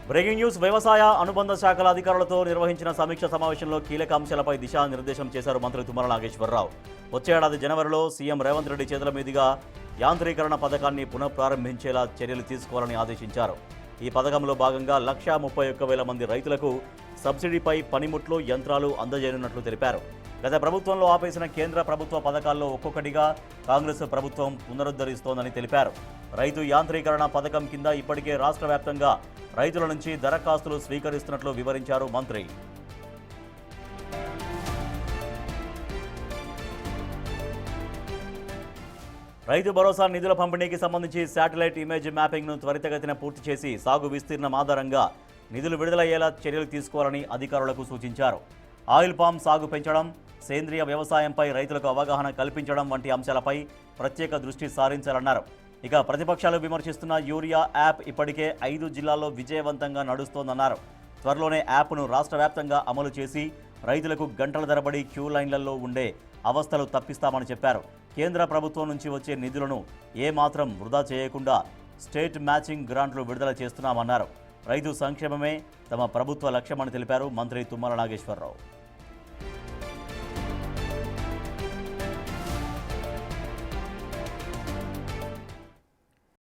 Breaking news. వ్యవసాయ అనుబంధ శాఖల అధికారులతో నిర్వహించిన సమీక్ష సమావేశంలో కీలక అంశాలపై దిశానిర్దేశం చేశారు మంత్రి తుమ్మల నాగేశ్వరరావు. వచ్చే ఏడాది జనవరిలో సీఎం రేవంత్ రెడ్డి చేతుల మీదుగా యాంత్రీకరణ పథకాన్ని పునఃప్రారంభించేలా చర్యలు తీసుకోవాలని ఆదేశించారు. ఈ పథకంలో భాగంగా 131,000 మంది రైతులకు సబ్సిడీపై పనిముట్లు, యంత్రాలు అందజేయనున్నట్లు తెలిపారు. గత ప్రభుత్వంలో ఆపేసిన కేంద్ర ప్రభుత్వ పథకాల్లో ఒక్కొక్కటిగా కాంగ్రెస్ ప్రభుత్వం పునరుద్ధరిస్తోందని తెలిపారు. రైతు యాంత్రీకరణ పథకం కింద ఇప్పటికే రాష్ట్ర వ్యాప్తంగా రైతుల నుంచి దరఖాస్తులు స్వీకరిస్తున్నట్లు వివరించారు మంత్రి. రైతు భరోసా నిధుల పంపిణీకి సంబంధించి శాటిలైట్ ఇమేజ్ మ్యాపింగ్ను త్వరితగతిన పూర్తి చేసి సాగు విస్తీర్ణం ఆధారంగా నిధులు విడుదలయ్యేలా చర్యలు తీసుకోవాలని అధికారులకు సూచించారు. ఆయిల్ పామ్ సాగు పెంచడం, సేంద్రియ వ్యవసాయంపై రైతులకు అవగాహన కల్పించడం వంటి అంశాలపై ప్రత్యేక దృష్టి సారించాలన్నారు. ఇక ప్రతిపక్షాలు విమర్శిస్తున్న యూరియా యాప్ ఇప్పటికే 5 జిల్లాల్లో విజయవంతంగా నడుస్తోందన్నారు. త్వరలోనే యాప్ను రాష్ట్ర వ్యాప్తంగా అమలు చేసి రైతులకు గంటల తరబడి క్యూ లైన్లలో ఉండే అవస్థలు తప్పిస్తామని చెప్పారు. కేంద్ర ప్రభుత్వం నుంచి వచ్చే నిధులను ఏమాత్రం వృధా చేయకుండా స్టేట్ మ్యాచింగ్ గ్రాంట్లు విడుదల చేస్తున్నామన్నారు. రైతు సంక్షేమమే తమ ప్రభుత్వ లక్ష్యమని తెలిపారు మంత్రి తుమ్మల నాగేశ్వరరావు.